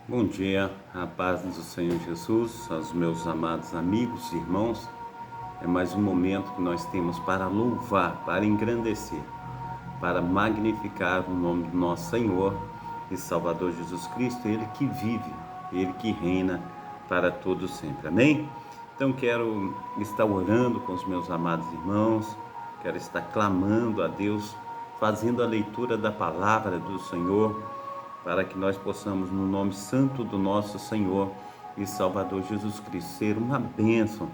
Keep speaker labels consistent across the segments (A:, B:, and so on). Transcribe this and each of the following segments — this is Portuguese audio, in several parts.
A: Bom dia, a paz do Senhor Jesus, aos meus amados amigos e irmãos. É mais um momento que nós temos para louvar, para engrandecer, para magnificar o nome do nosso Senhor e Salvador Jesus Cristo, Ele que vive, Ele que reina para todos sempre. Amém? Então quero estar orando com os meus amados irmãos, quero estar clamando a Deus, fazendo a leitura da palavra do Senhor, para que nós possamos, no nome santo do nosso Senhor e Salvador Jesus Cristo, ser uma bênção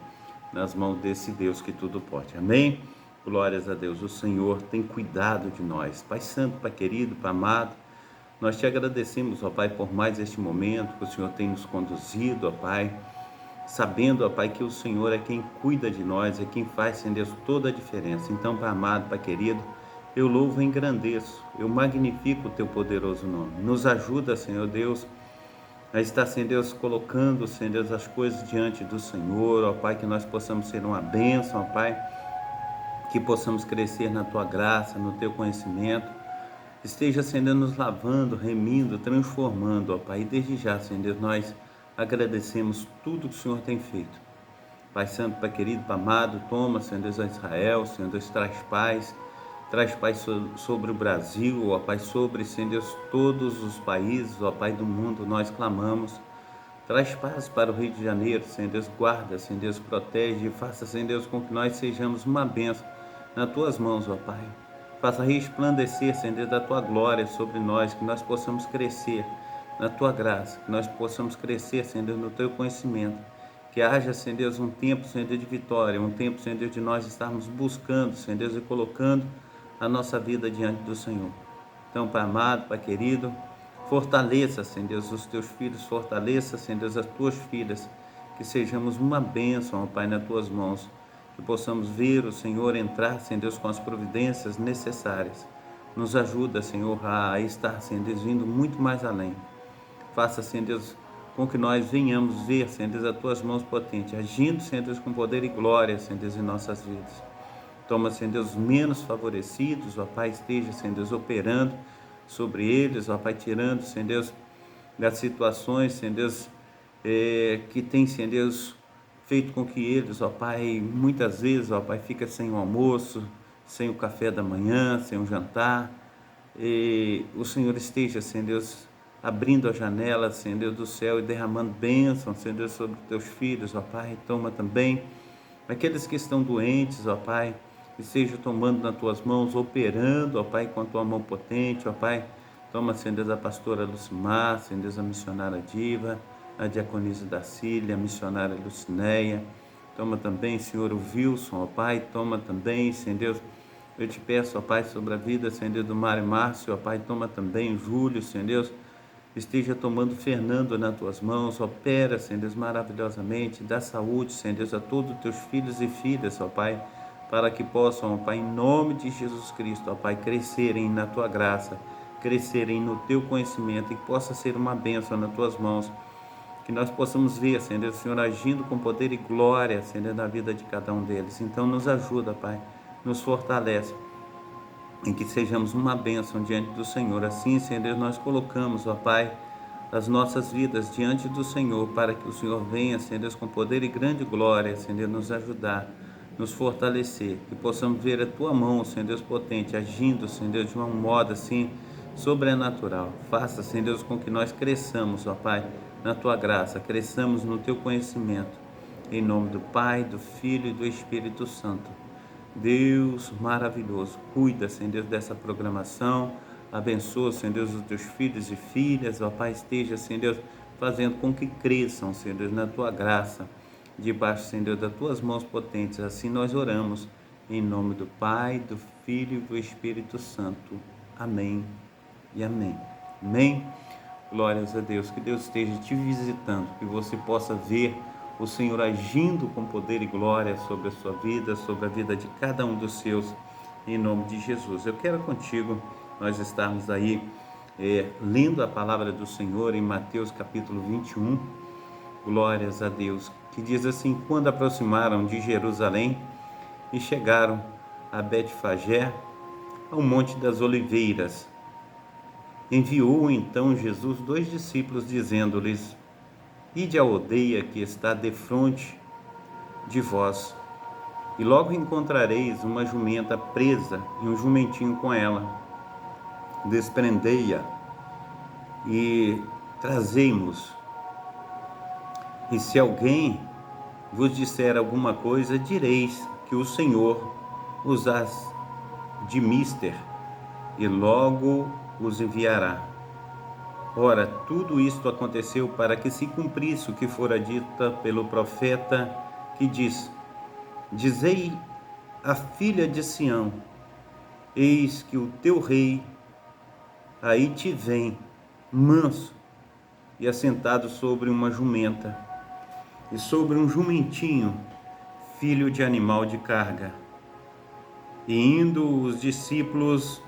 A: nas mãos desse Deus que tudo pode. Amém? Glórias a Deus. O Senhor tem cuidado de nós. Pai Santo, Pai querido, Pai amado, nós te agradecemos, ó Pai, por mais este momento que o Senhor tem nos conduzido, ó Pai, sabendo, ó Pai, que o Senhor é quem cuida de nós, é quem faz, Senhor Deus, toda a diferença. Então, Pai amado, Pai querido, eu louvo e engrandeço, eu magnifico o teu poderoso nome. Nos ajuda, Senhor Deus, a estar, Senhor Deus, colocando, Senhor Deus, as coisas diante do Senhor, ó Pai, que nós possamos ser uma bênção, ó Pai, que possamos crescer na tua graça, no teu conhecimento. Esteja, Senhor Deus, nos lavando, remindo, transformando, ó Pai, e desde já, Senhor Deus, nós agradecemos tudo que o Senhor tem feito. Pai Santo, Pai querido, Pai amado, toma, Senhor Deus, a Israel, Senhor Deus, traz paz sobre o Brasil, ó Pai, sobre, Senhor Deus, todos os países, ó Pai do mundo, nós clamamos. Traz paz para o Rio de Janeiro, Senhor Deus, guarda, Senhor Deus, protege, faça, Senhor Deus, com que nós sejamos uma bênção nas tuas mãos, ó Pai. Faça resplandecer, Senhor Deus, da tua glória sobre nós, que nós possamos crescer na tua graça, que nós possamos crescer, Senhor Deus, no teu conhecimento. Que haja, Senhor Deus, um tempo, Senhor Deus, de vitória, um tempo, Senhor Deus, de nós estarmos buscando, Senhor Deus, e colocando a nossa vida diante do Senhor. Então, Pai amado, Pai querido, fortaleça, Senhor Deus, os teus filhos, fortaleça, Senhor Deus, as tuas filhas, que sejamos uma bênção, ó Pai, nas tuas mãos, que possamos ver o Senhor entrar, Senhor Deus, com as providências necessárias. Nos ajuda, Senhor, a estar, Senhor Deus, vindo muito mais além. Faça, Senhor Deus, com que nós venhamos ver, Senhor Deus, as tuas mãos potentes, agindo, Senhor Deus, com poder e glória, Senhor Deus, em nossas vidas. Toma, Senhor Deus, menos favorecidos, ó Pai, esteja, Senhor Deus, operando sobre eles, ó Pai, tirando, Senhor Deus, das situações, Senhor Deus, que tem, Senhor Deus, feito com que eles, ó Pai, muitas vezes, ó Pai, fica sem o almoço, sem o café da manhã, sem o jantar. E o Senhor esteja, Senhor Deus, abrindo a janela, Senhor Deus do céu, e derramando bênção, Senhor Deus, sobre os teus filhos, ó Pai. Toma também aqueles que estão doentes, ó Pai, que seja tomando nas tuas mãos, operando, ó Pai, com a tua mão potente, ó Pai. Toma, Senhor Deus, a pastora Lucimar, Senhor Deus, a missionária Diva, a diaconisa Dacília, a missionária Lucinéia. Toma também, Senhor, o Wilson, ó Pai. Toma também, Senhor Deus, eu te peço, ó Pai, sobre a vida, Senhor Deus, do Mário Márcio, ó Pai. Toma também o Júlio, Senhor Deus. Esteja tomando Fernando nas tuas mãos, opera, Senhor Deus, maravilhosamente, dá saúde, Senhor Deus, a todos os teus filhos e filhas, ó Pai, para que possam, ó Pai, em nome de Jesus Cristo, ó Pai, crescerem na tua graça, crescerem no teu conhecimento, e que possa ser uma bênção nas tuas mãos, que nós possamos ver, Senhor Deus, o Senhor agindo com poder e glória, Senhor Deus, na vida de cada um deles. Então nos ajuda, Pai, nos fortalece, em que sejamos uma bênção diante do Senhor. Assim, Senhor Deus, nós colocamos, ó Pai, as nossas vidas diante do Senhor, para que o Senhor venha, Senhor Deus, com poder e grande glória, Senhor Deus, nos ajudar, nos fortalecer, que possamos ver a Tua mão, Senhor Deus, potente, agindo, Senhor Deus, de um modo assim, sobrenatural. Faça, Senhor Deus, com que nós cresçamos, ó Pai, na Tua graça, cresçamos no Teu conhecimento, em nome do Pai, do Filho e do Espírito Santo. Deus maravilhoso, cuida, Senhor Deus, dessa programação, abençoa, Senhor Deus, os teus filhos e filhas, ó Pai, esteja, Senhor Deus, fazendo com que cresçam, Senhor Deus, na tua graça, debaixo, Senhor Deus, das tuas mãos potentes. Assim nós oramos, em nome do Pai, do Filho e do Espírito Santo. Amém e amém. Amém. Glórias a Deus, que Deus esteja te visitando, que você possa ver o Senhor agindo com poder e glória sobre a sua vida, sobre a vida de cada um dos seus, em nome de Jesus. Eu quero contigo, nós estarmos aí lendo a palavra do Senhor em Mateus capítulo 21, glórias a Deus, que diz assim: quando aproximaram de Jerusalém e chegaram a Betfagé, ao Monte das Oliveiras, Enviou então Jesus 2 discípulos, dizendo-lhes: Ide à aldeia que está defronte de vós, e logo encontrareis uma jumenta presa e um jumentinho com ela. Desprendei-a e trazei-mos. E se alguém vos disser alguma coisa, direis que o Senhor os há de mister, e logo os enviará. Ora, tudo isto aconteceu para que se cumprisse o que fora dito pelo profeta, que diz: Dizei à filha de Sião: Eis que o teu rei aí te vem, manso e assentado sobre uma jumenta, e sobre um jumentinho, filho de animal de carga. E indo os discípulos,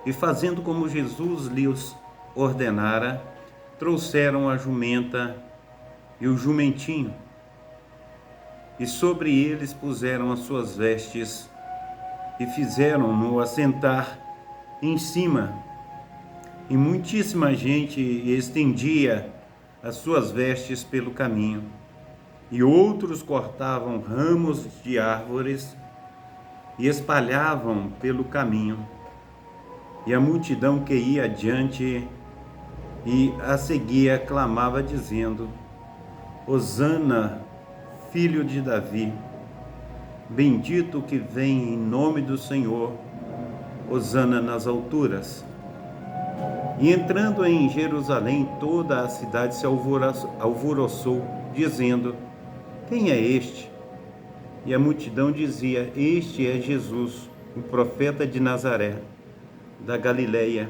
A: e fazendo como Jesus lhes ordenara, trouxeram a jumenta e o jumentinho, e sobre eles puseram as suas vestes, e fizeram-no assentar em cima. E muitíssima gente estendia as suas vestes pelo caminho, e outros cortavam ramos de árvores e espalhavam pelo caminho. E a multidão que ia adiante e a seguia clamava, dizendo: Hosana, filho de Davi, bendito que vem em nome do Senhor, Hosana nas alturas. E entrando em Jerusalém, toda a cidade se alvoroçou, dizendo: Quem é este? E a multidão dizia: Este é Jesus, o profeta de Nazaré, da Galileia.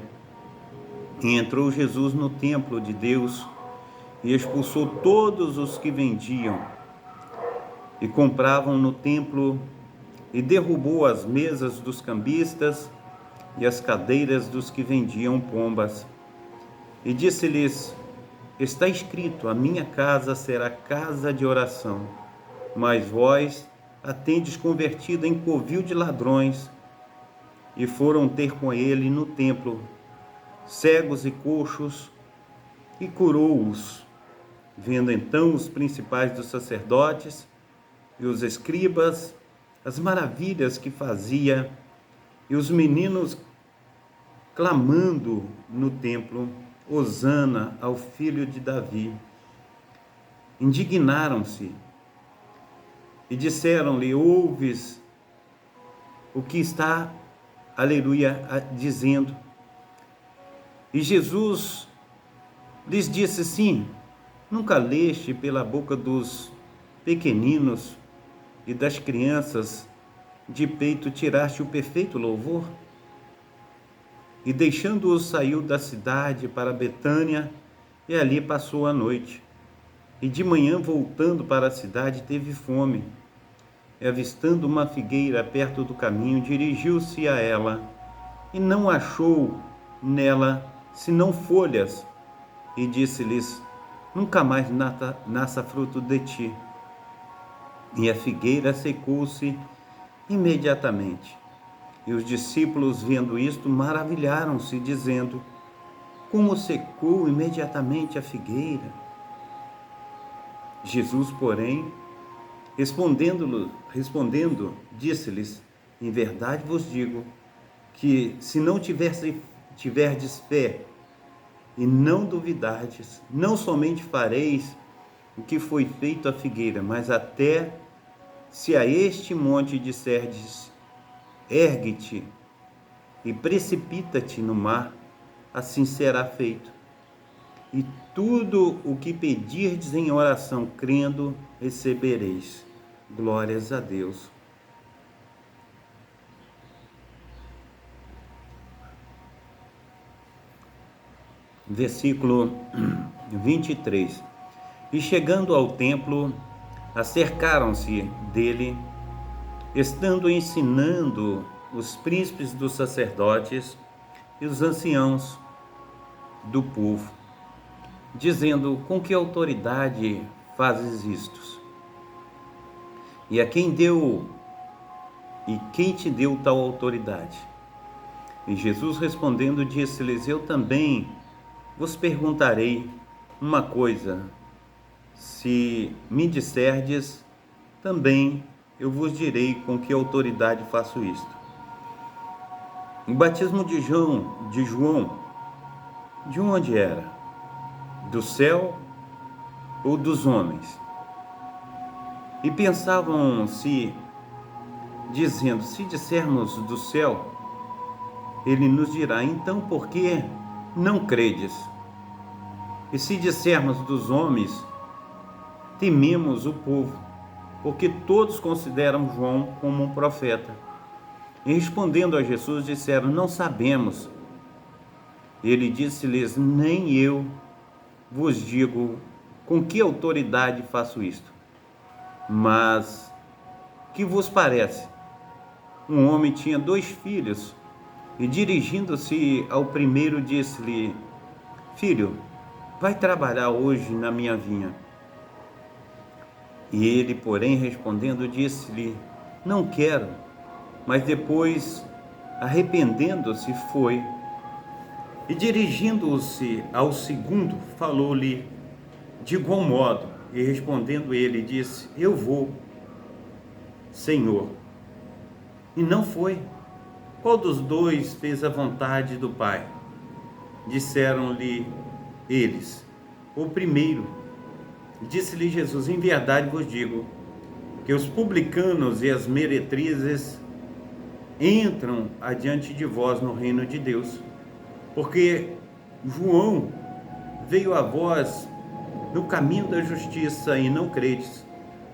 A: E entrou Jesus no templo de Deus e expulsou todos os que vendiam e compravam no templo, e derrubou as mesas dos cambistas e as cadeiras dos que vendiam pombas. E disse-lhes: Está escrito: a minha casa será casa de oração, mas vós a tendes convertida em covil de ladrões. E foram ter com ele no templo cegos e coxos, e curou-os. Vendo então os principais dos sacerdotes e os escribas as maravilhas que fazia, e os meninos clamando no templo: Hosana ao filho de Davi, indignaram-se e disseram-lhe: Ouves o que está, aleluia, dizendo? E Jesus lhes disse: Sim, nunca leste pela boca dos pequeninos e das crianças de peito tiraste o perfeito louvor? E deixando-os, saiu da cidade para Betânia, e ali passou a noite. E de manhã, voltando para a cidade, teve fome. E avistando uma figueira perto do caminho, dirigiu-se a ela, e não achou nela senão folhas, e disse-lhes: Nunca mais nasça fruto de ti. E a figueira secou-se imediatamente. E os discípulos, vendo isto, maravilharam-se, dizendo: Como secou imediatamente a figueira? Jesus, porém, respondendo, disse-lhes: Em verdade vos digo que, se não tiverdes fé e não duvidardes, não somente fareis o que foi feito à figueira, mas até se a este monte disserdes: Ergue-te e precipita-te no mar, assim será feito. E tudo o que pedirdes em oração, crendo, recebereis. Glórias a Deus. Versículo 23. E chegando ao templo, acercaram-se dele, estando ensinando os príncipes dos sacerdotes e os anciãos do povo, dizendo: Com que autoridade fazes isto? E a quem te deu tal autoridade? E Jesus respondendo, disse-lhes: Eu também vos perguntarei uma coisa, se me disserdes, também eu vos direi com que autoridade faço isto. O batismo de João, de onde era? Do céu ou dos homens? E pensavam dizendo, se dissermos do céu, ele nos dirá, então por que não credes? E se dissermos dos homens, tememos o povo, porque todos consideram João como um profeta. E respondendo a Jesus, disseram, não sabemos. Ele disse-lhes, nem eu vos digo com que autoridade faço isto. Mas, que vos parece? Um homem tinha 2 filhos, e dirigindo-se ao primeiro, disse-lhe, filho, vai trabalhar hoje na minha vinha. E ele, porém, respondendo, disse-lhe, não quero. Mas depois, arrependendo-se, foi. E dirigindo-se ao segundo, falou-lhe de igual modo. E respondendo ele, disse, eu vou, Senhor. E não foi. Qual dos 2 fez a vontade do Pai? Disseram-lhe eles, o primeiro. Disse-lhe Jesus, em verdade vos digo, que os publicanos e as meretrizes entram adiante de vós no reino de Deus, porque João veio a vós no caminho da justiça e não credes,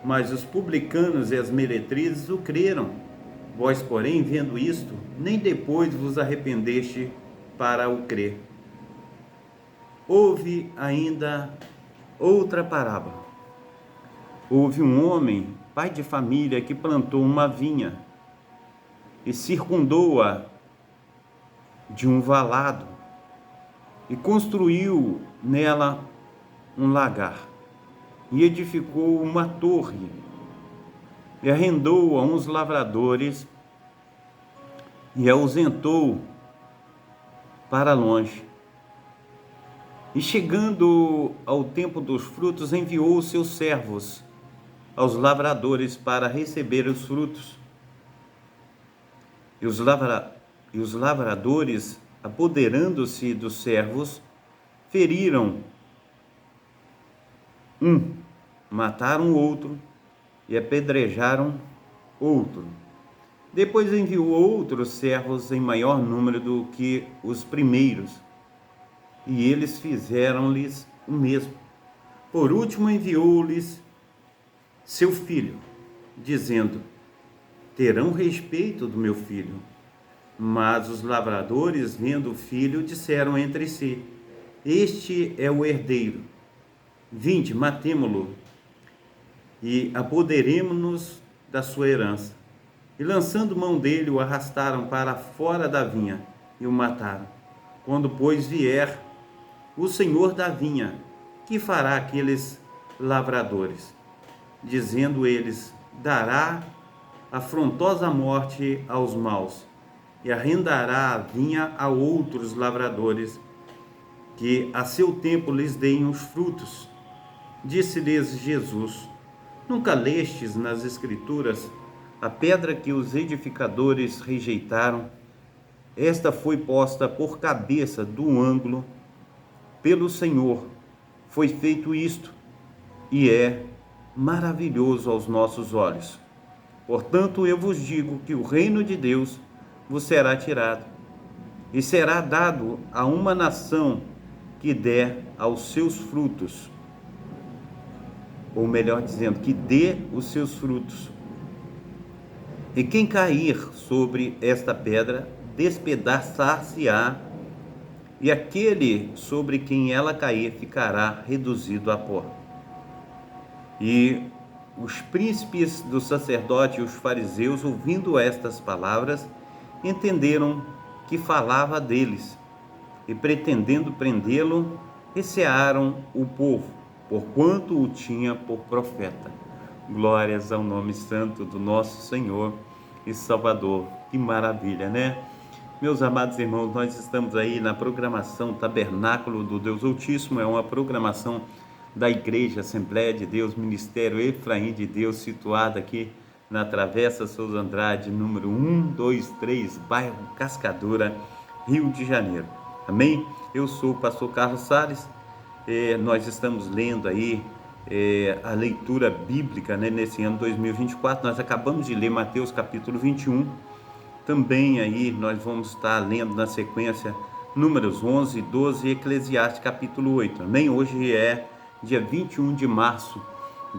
A: mas os publicanos e as meretrizes o creram. Vós, porém, vendo isto, nem depois vos arrependeste para o crer. Houve ainda outra parábola. Houve um homem, pai de família, que plantou uma vinha e circundou-a de um valado e construiu nela um lagar e edificou uma torre e arrendou a uns lavradores e ausentou para longe. E chegando ao tempo dos frutos, enviou os seus servos aos lavradores para receber os frutos. E os lavradores, apoderando-se dos servos, feriram um, mataram outro e apedrejaram outro. Depois enviou outros servos em maior número do que os primeiros, e eles fizeram-lhes o mesmo. Por último enviou-lhes seu filho, dizendo, terão respeito do meu filho. Mas os lavradores, vendo o filho, disseram entre si, este é o herdeiro. Vinde, matemo-lo e apoderemo-nos da sua herança. E lançando mão dele, o arrastaram para fora da vinha e o mataram. Quando, pois, vier o senhor da vinha, que fará aqueles lavradores? Dizendo eles, dará afrontosa morte aos maus, e arrendará a vinha a outros lavradores, que a seu tempo lhes deem os frutos. Disse-lhes Jesus, nunca lestes nas Escrituras, a pedra que os edificadores rejeitaram, esta foi posta por cabeça do ângulo, pelo Senhor foi feito isto, e é maravilhoso aos nossos olhos. Portanto, eu vos digo que o reino de Deus vos será tirado, e será dado a uma nação que der aos seus frutos, ou melhor dizendo, que dê os seus frutos. E quem cair sobre esta pedra, despedaçar-se-á, e aquele sobre quem ela cair ficará reduzido a pó. E os príncipes do sacerdote e os fariseus, ouvindo estas palavras, entenderam que falava deles, e pretendendo prendê-lo, recearam o povo, porquanto o tinha por profeta. Glórias ao nome santo do nosso Senhor e Salvador. Que maravilha, né? Meus amados irmãos, nós estamos aí na programação Tabernáculo do Deus Altíssimo, é uma programação da Igreja Assembleia de Deus, Ministério Efraim de Deus, situada aqui na Travessa Souza Andrade, número 123, bairro Cascadura, Rio de Janeiro. Amém? Eu sou o pastor Carlos Salles, nós estamos lendo aí a leitura bíblica, né, nesse ano 2024, nós acabamos de ler Mateus capítulo 21, também aí nós vamos estar lendo na sequência Números 11, 12 e Eclesiastes capítulo 8. Amém? Hoje é dia 21 de março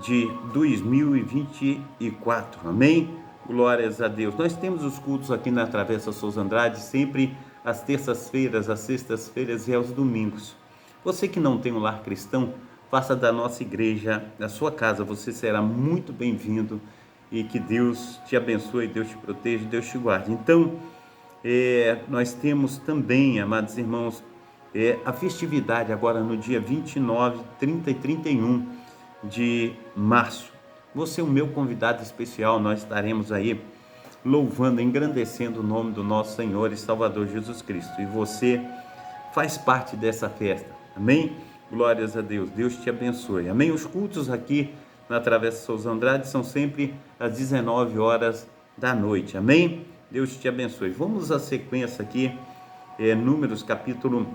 A: de 2024. Amém? Glórias a Deus. Nós temos os cultos aqui na Travessa Souza Andrade, sempre às terças-feiras, às sextas-feiras e aos domingos. Você que não tem um lar cristão, faça da nossa igreja a sua casa. Você será muito bem-vindo. E que Deus te abençoe, Deus te proteja, Deus te guarde. Então, nós temos também, amados irmãos, a festividade agora no dia 29, 30 e 31 de março. Você é o meu convidado especial, nós estaremos aí louvando, engrandecendo o nome do nosso Senhor e Salvador Jesus Cristo. E você faz parte dessa festa, amém? Glórias a Deus, Deus te abençoe, amém? Os cultos aqui na Travessa Souza Andrade são sempre às 19 horas da noite, amém? Deus te abençoe. Vamos à sequência aqui, Números capítulo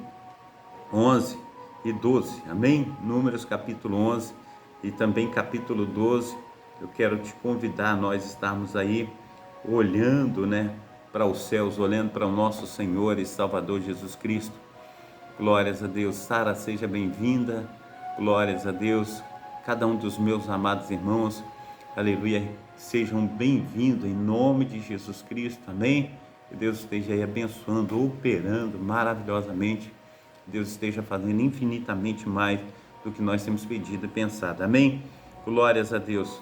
A: 11 e 12, amém? Números capítulo 11 e também capítulo 12, eu quero te convidar a nós estarmos aí olhando, né, para os céus, olhando para o nosso Senhor e Salvador Jesus Cristo. Glórias a Deus. Sara, seja bem-vinda, glórias a Deus. Cada um dos meus amados irmãos, aleluia, sejam bem-vindos em nome de Jesus Cristo, amém? Que Deus esteja aí abençoando, operando maravilhosamente, Deus esteja fazendo infinitamente mais do que nós temos pedido e pensado, amém? Glórias a Deus.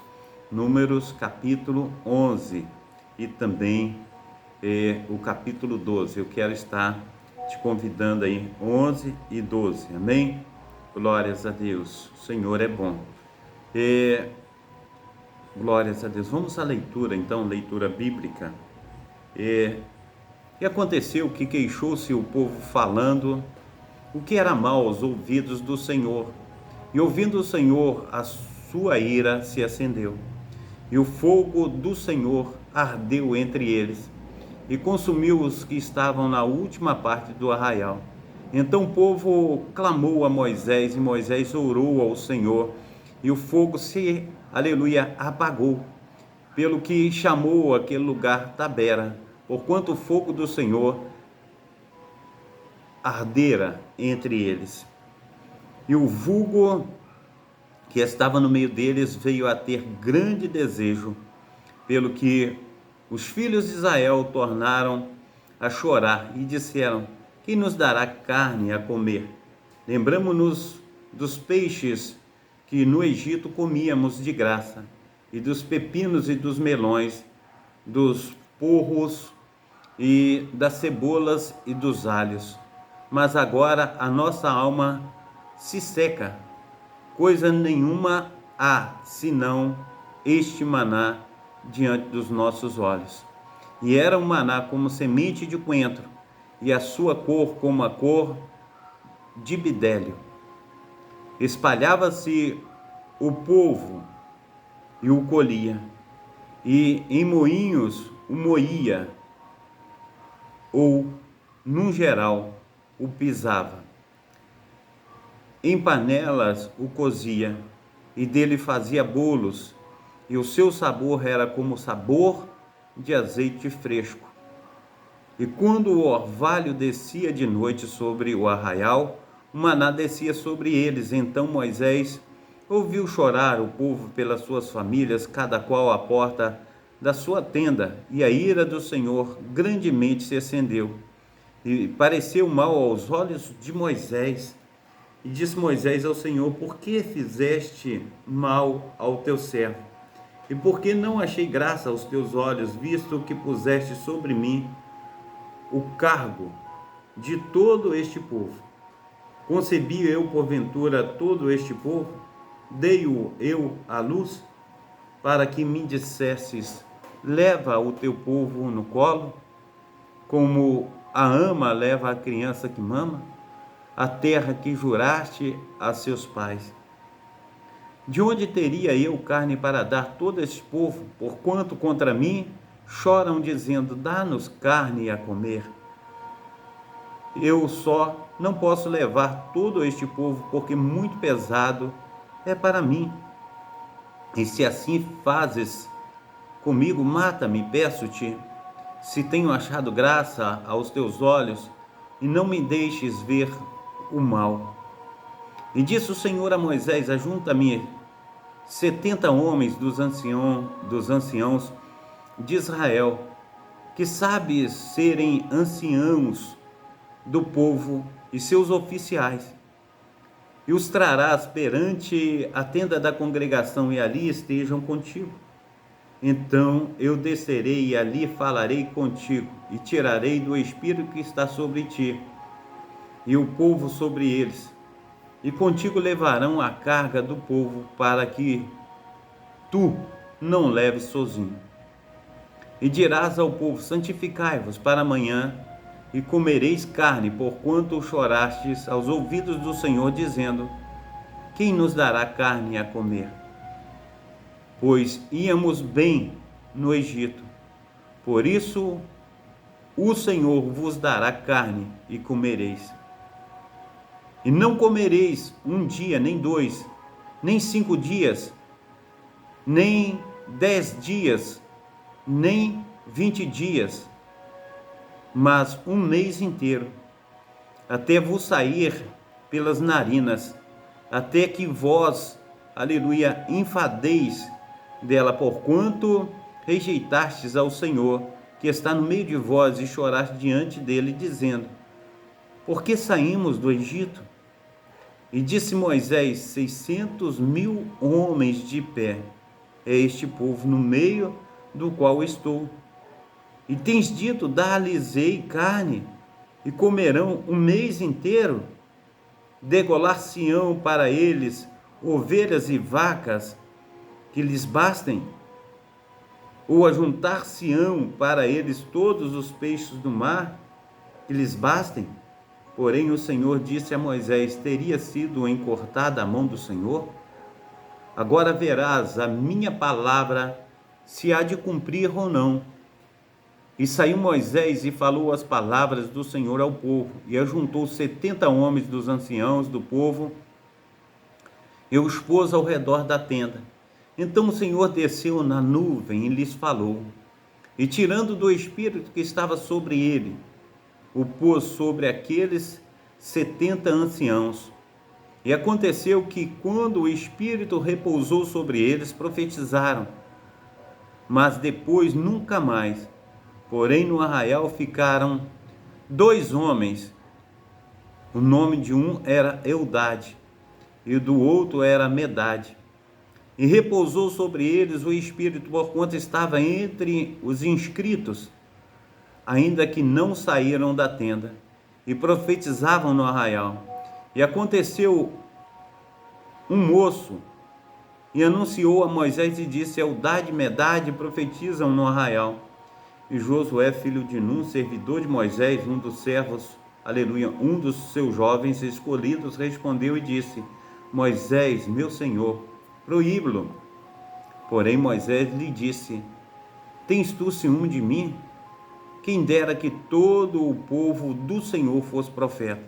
A: Números capítulo 11 e também o capítulo 12, eu quero estar te convidando aí, 11 e 12, amém? Glórias a Deus, o Senhor é bom. Glórias a Deus. Vamos à leitura, então, leitura bíblica. E aconteceu que queixou-se o povo falando o que era mal aos ouvidos do Senhor. E ouvindo o Senhor, a sua ira se acendeu. E o fogo do Senhor ardeu entre eles e consumiu os que estavam na última parte do arraial. Então o povo clamou a Moisés, e Moisés orou ao Senhor, e o fogo se, aleluia, apagou, pelo que chamou aquele lugar Tabera, porquanto o fogo do Senhor ardera entre eles. E o vulgo que estava no meio deles veio a ter grande desejo, pelo que os filhos de Israel tornaram a chorar e disseram: quem nos dará carne a comer? Lembramo-nos dos peixes que no Egito comíamos de graça, e dos pepinos e dos melões, dos porros e das cebolas e dos alhos. Mas agora a nossa alma se seca, coisa nenhuma há, senão este maná diante dos nossos olhos. E era um maná como semente de coentro, e a sua cor como a cor de bidélio. Espalhava-se o povo e o colhia, e em moinhos o moía, ou, num geral, o pisava. Em panelas o cozia, e dele fazia bolos, e o seu sabor era como o sabor de azeite fresco. E quando o orvalho descia de noite sobre o arraial, o maná descia sobre eles. Então Moisés ouviu chorar o povo pelas suas famílias, cada qual à porta da sua tenda, e a ira do Senhor grandemente se acendeu. E pareceu mal aos olhos de Moisés. E disse Moisés ao Senhor: por que fizeste mal ao teu servo? E por que não achei graça aos teus olhos, visto que puseste sobre mim o cargo de todo este povo? Concebi eu, porventura, todo este povo? Dei-o eu à luz, para que me dissesses: leva o teu povo no colo, como a ama leva a criança que mama, a terra que juraste a seus pais. De onde teria eu carne para dar todo este povo, porquanto contra mim choram, dizendo: dá-nos carne a comer? Eu só não posso levar todo este povo, porque muito pesado é para mim. E se assim fazes comigo, mata-me, peço-te, se tenho achado graça aos teus olhos, e não me deixes ver o mal. E disse o Senhor a Moisés: ajunta-me 70 homens dos anciãos de Israel, que sabes serem anciãos do povo, e seus oficiais, e os trarás perante a tenda da congregação, e ali estejam contigo. Então eu descerei e ali falarei contigo, e tirarei do espírito que está sobre ti, e o povo sobre eles, e contigo levarão a carga do povo, para que tu não leves sozinho. E dirás ao povo: santificai-vos para amanhã, e comereis carne, porquanto chorastes aos ouvidos do Senhor, dizendo: quem nos dará carne a comer? Pois íamos bem no Egito. Por isso o Senhor vos dará carne e comereis. E não comereis um dia, nem 2, nem 5 dias, nem 10 dias, nem 20 dias, mas um mês inteiro, até vos sair pelas narinas, até que vós, aleluia, enfadeis dela, porquanto rejeitastes ao Senhor, que está no meio de vós, e choraste diante dele, dizendo: por que saímos do Egito? E disse Moisés: 600.000 homens de pé é este povo no meio do qual estou. E tens dito: dar-lhes-ei carne, e comerão um mês inteiro? Degolar-se-ão para eles ovelhas e vacas que lhes bastem? Ou ajuntar-se-ão para eles todos os peixes do mar que lhes bastem? Porém o Senhor disse a Moisés: teria sido encurtada a mão do Senhor? Agora verás a minha palavra, se há de cumprir ou não. E saiu Moisés e falou as palavras do Senhor ao povo, e ajuntou 70 homens dos anciãos do povo, e os pôs ao redor da tenda. Então o Senhor desceu na nuvem e lhes falou, e tirando do espírito que estava sobre ele, o pôs sobre aqueles 70 anciãos. E aconteceu que, quando o espírito repousou sobre eles, profetizaram, mas depois nunca mais. Porém no arraial ficaram 2 homens, o nome de um era Eldade, e do outro era Medade. E repousou sobre eles o espírito, porquanto estava entre os inscritos, ainda que não saíram da tenda, e profetizavam no arraial. E aconteceu um moço, e anunciou a Moisés e disse: Eldade e Medade profetizam no arraial. E Josué, filho de Nun, servidor de Moisés, um dos servos, aleluia, um dos seus jovens escolhidos, respondeu e disse: Moisés, meu senhor, proíbe-lo. Porém Moisés lhe disse: tens tu ciúme de mim? Quem dera que todo o povo do Senhor fosse profeta,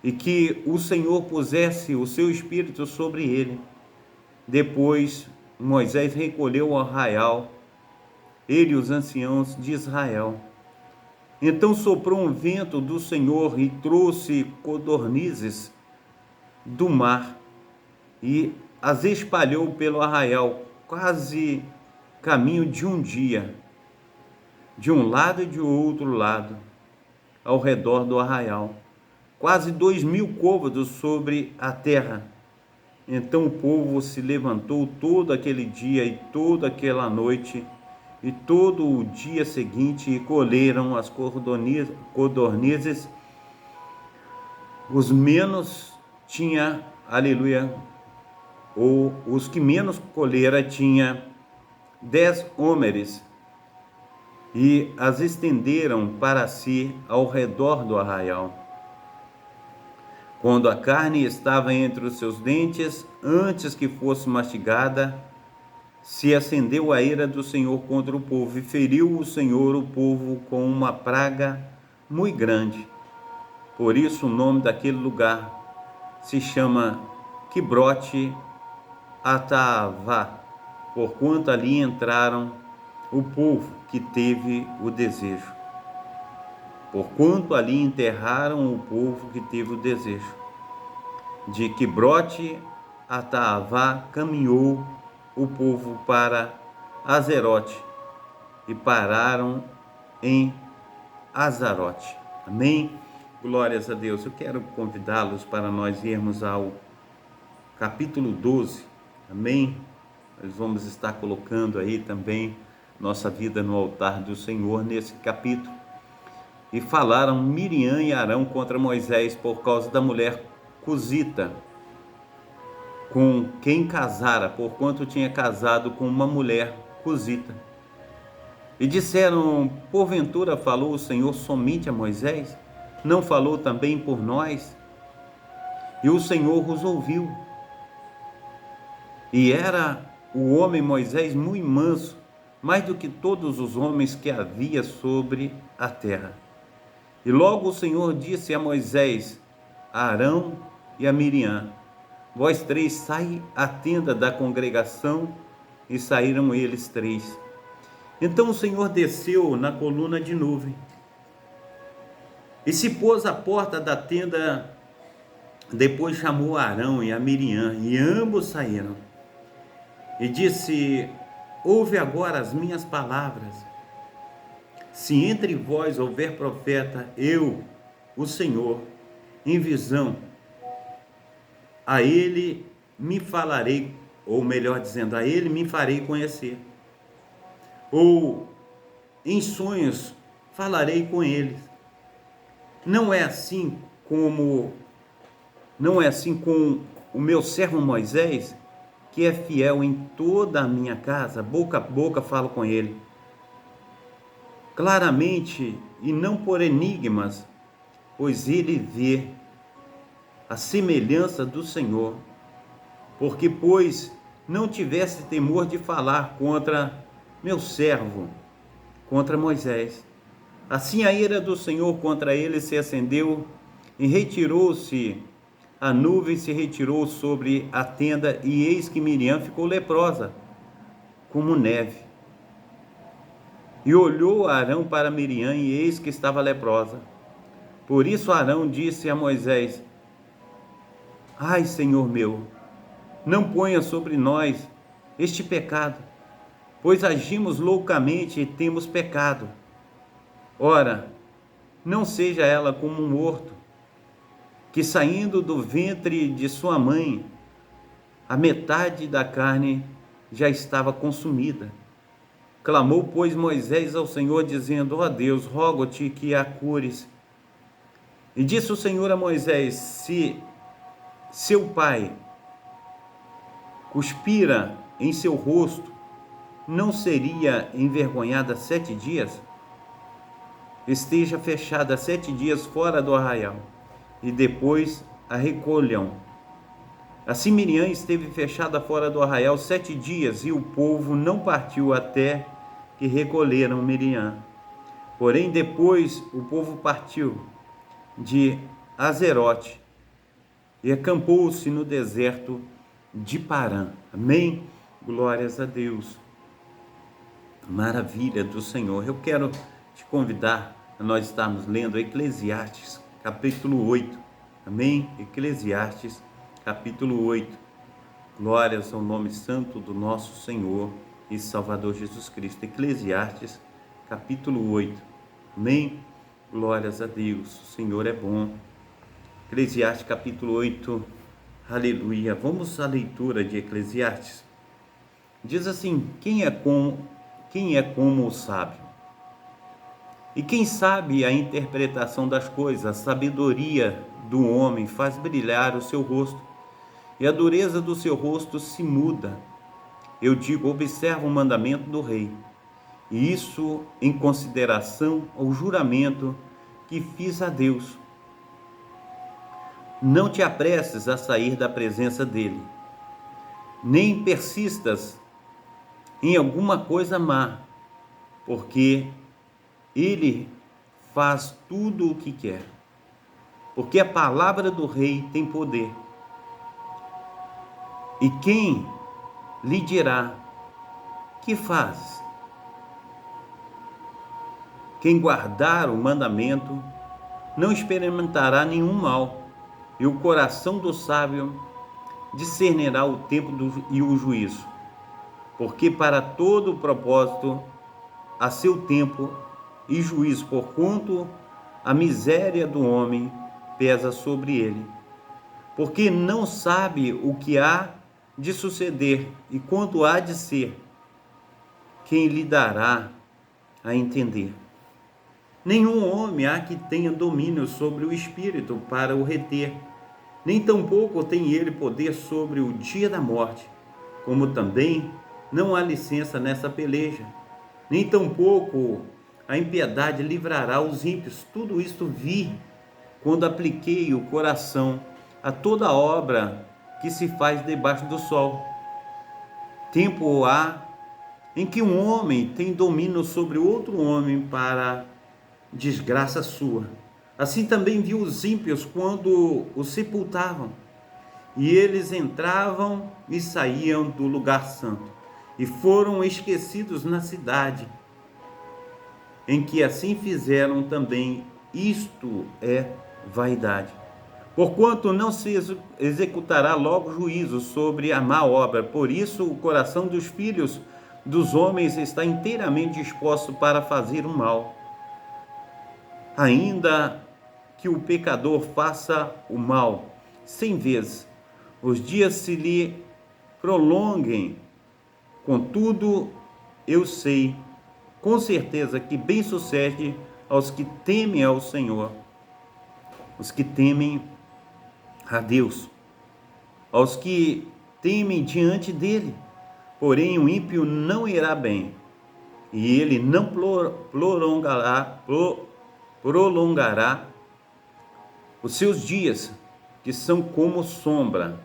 A: e que o Senhor pusesse o seu espírito sobre ele. Depois Moisés recolheu o arraial, ele e os anciãos de Israel. Então soprou um vento do Senhor e trouxe codornizes do mar e as espalhou pelo arraial, quase caminho de um dia, de um lado e de outro lado, ao redor do arraial, quase 2.000 côvados sobre a terra. Então o povo se levantou todo aquele dia e toda aquela noite e todo o dia seguinte, e colheram as codornizes. Os menos tinha, aleluia, ou os que menos colhera tinha 10 homeres, e as estenderam para si ao redor do arraial. Quando a carne estava entre os seus dentes, antes que fosse mastigada, se acendeu a ira do Senhor contra o povo, e feriu o Senhor o povo com uma praga muito grande. Por isso o nome daquele lugar se chama Quibrote Ataavá, porquanto ali entraram o povo que teve o desejo. Porquanto ali enterraram o povo que teve o desejo. De Quibrote Ataavá caminhou o povo para Azerote e pararam em Azarote. Amém? Glórias a Deus. Eu quero convidá-los para nós irmos ao capítulo 12. Amém? Nós vamos estar colocando aí também nossa vida no altar do Senhor nesse capítulo. E falaram Miriam e Arão contra Moisés por causa da mulher cusita, com quem casara, porquanto tinha casado com uma mulher cusita. E disseram: porventura falou o Senhor somente a Moisés? Não falou também por nós? E o Senhor os ouviu. E era o homem Moisés muito manso, mais do que todos os homens que havia sobre a terra. E logo o Senhor disse a Moisés, a Arão e a Miriam: vós três sai à tenda da congregação. E saíram eles três. Então o Senhor desceu na coluna de nuvem e se pôs à porta da tenda. Depois chamou a Arão e a Miriam, e ambos saíram. E disse: ouve agora as minhas palavras. Se entre vós houver profeta, eu, o Senhor, em visão, a ele me falarei, ou melhor dizendo, a ele me farei conhecer. Ou em sonhos falarei com eles. Não é assim com o meu servo Moisés, que é fiel em toda a minha casa, boca a boca falo com ele, claramente e não por enigmas, pois ele vê a semelhança do Senhor, porque pois não tivesse temor de falar contra meu servo, contra Moisés. Assim a ira do Senhor contra ele se acendeu, e retirou-se a nuvem, se retirou sobre a tenda, e eis que Miriam ficou leprosa, como neve. E olhou Arão para Miriam, e eis que estava leprosa. Por isso Arão disse a Moisés: ai, Senhor meu, não ponha sobre nós este pecado, pois agimos loucamente e temos pecado. Ora, não seja ela como um morto, que saindo do ventre de sua mãe, a metade da carne já estava consumida. Clamou, pois, Moisés ao Senhor, dizendo: ó Deus, rogo-te que a cures. E disse o Senhor a Moisés: se seu pai cuspira em seu rosto, não seria envergonhada 7 dias? Esteja fechada 7 dias fora do arraial, e depois a recolham. Assim Miriam esteve fechada fora do arraial 7 dias, e o povo não partiu até que recolheram Miriam. Porém, depois o povo partiu de Azerote e acampou-se no deserto de Parã. Amém? Glórias a Deus. Maravilha do Senhor. Eu quero te convidar a nós estarmos lendo Eclesiastes, capítulo 8. Amém? Eclesiastes, capítulo 8. Glórias ao nome santo do nosso Senhor e Salvador Jesus Cristo. Eclesiastes, capítulo 8. Amém? Glórias a Deus. O Senhor é bom. Eclesiastes, capítulo 8. Aleluia. Vamos à leitura de Eclesiastes. Diz assim: quem é como o sábio? E quem sabe a interpretação das coisas? A sabedoria do homem faz brilhar o seu rosto, e a dureza do seu rosto se muda. Eu digo: observa o mandamento do rei, e isso em consideração ao juramento que fiz a Deus. Não te apresses a sair da presença dele, nem persistas em alguma coisa má, porque ele faz tudo o que quer. Porque a palavra do rei tem poder. E quem lhe dirá: que fazes? Quem guardar o mandamento não experimentará nenhum mal, e o coração do sábio discernirá o tempo e o juízo. Porque para todo o propósito há seu tempo e juízo, porquanto a miséria do homem pesa sobre ele. Porque não sabe o que há de suceder e quanto há de ser, quem lhe dará a entender. Nenhum homem há que tenha domínio sobre o espírito para o reter, nem tampouco tem ele poder sobre o dia da morte, como também não há licença nessa peleja, nem tampouco a impiedade livrará os ímpios. Tudo isto vi quando apliquei o coração a toda obra que se faz debaixo do sol. Tempo há em que um homem tem domínio sobre outro homem para desgraça sua. Assim também viu os ímpios quando os sepultavam, e eles entravam e saíam do lugar santo, e foram esquecidos na cidade, em que assim fizeram também. Isto é vaidade. Porquanto não se executará logo juízo sobre a má obra, por isso o coração dos filhos dos homens está inteiramente disposto para fazer o mal. Ainda que o pecador faça o mal 100 vezes, os dias se lhe prolonguem. Contudo, eu sei com certeza que bem sucede aos que temem ao Senhor, os que temem a Deus, aos que temem diante dele. Porém, o ímpio não irá bem, e ele não prolongará os seus dias, que são como sombra,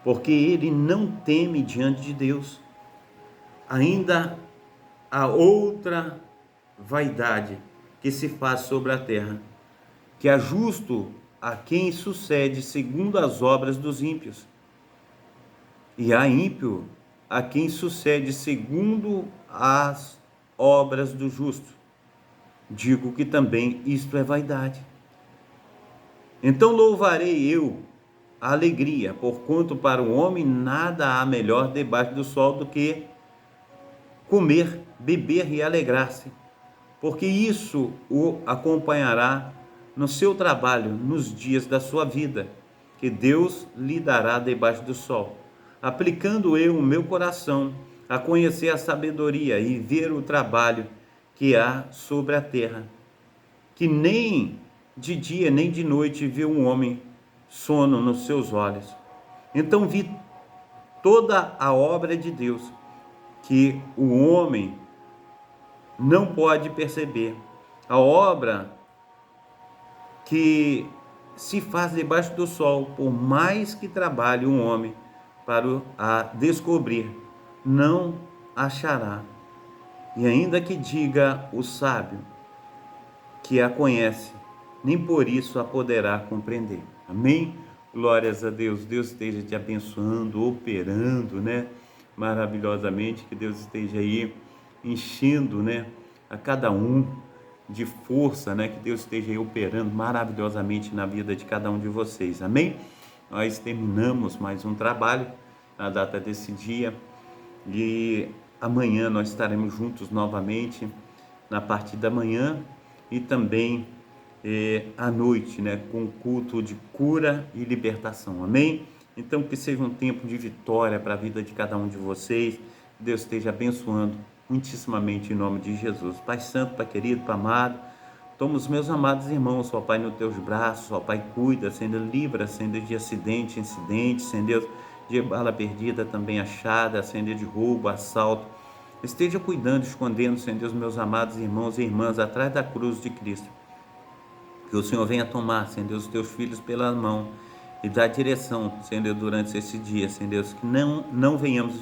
A: porque ele não teme diante de Deus. Ainda há outra vaidade que se faz sobre a terra, que é justo a quem sucede segundo as obras dos ímpios, e há ímpio a quem sucede segundo as obras do justo. Digo que também isto é vaidade. Então louvarei eu a alegria, porquanto para o homem nada há melhor debaixo do sol do que comer, beber e alegrar-se, porque isso o acompanhará no seu trabalho, nos dias da sua vida, que Deus lhe dará debaixo do sol. Aplicando eu o meu coração a conhecer a sabedoria e ver o trabalho que há sobre a terra, que nem de dia nem de noite viu um homem sono nos seus olhos. Então vi toda a obra de Deus, que o homem não pode perceber. A obra que se faz debaixo do sol, por mais que trabalhe um homem para a descobrir, não achará. E ainda que diga o sábio que a conhece, nem por isso a poderá compreender. Amém? Glórias a Deus. Deus esteja te abençoando, operando, maravilhosamente, que Deus esteja aí enchendo, a cada um de força, que Deus esteja aí operando maravilhosamente na vida de cada um de vocês. Amém? Nós terminamos mais um trabalho na data desse dia e amanhã nós estaremos juntos novamente na parte da manhã e também à noite, com culto de cura e libertação. Amém? Então que seja um tempo de vitória para a vida de cada um de vocês. Deus esteja abençoando muitíssimamente em nome de Jesus. Pai Santo, Pai querido, Pai amado, toma os meus amados irmãos, ó Pai, nos teus braços, ó Pai, cuida, Senhor, livra, Senhor, de acidente, incidente, Senhor, de bala perdida também achada, Senhor, de roubo, assalto, Esteja cuidando, escondendo, Senhor Deus, meus amados irmãos e irmãs, atrás da cruz de Cristo. Que o Senhor venha tomar, Senhor Deus, os teus filhos pela mão e dar direção, Senhor Deus, durante esse dia, Senhor Deus, que não venhamos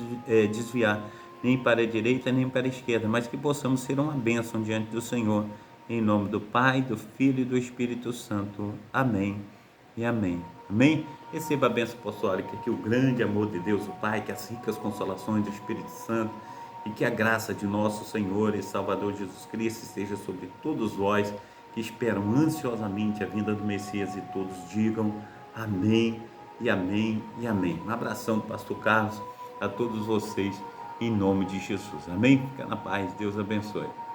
A: desviar nem para a direita nem para a esquerda, mas que possamos ser uma bênção diante do Senhor, em nome do Pai, do Filho e do Espírito Santo. Amém e amém. Amém? Receba a bênção apostólica, que o grande amor de Deus, o Pai, que as ricas consolações do Espírito Santo e que a graça de nosso Senhor e Salvador Jesus Cristo esteja sobre todos vós que esperam ansiosamente a vinda do Messias, e todos digam amém e amém e amém. Um abração do pastor Carlos a todos vocês, em nome de Jesus. Amém? Fica na paz, Deus abençoe.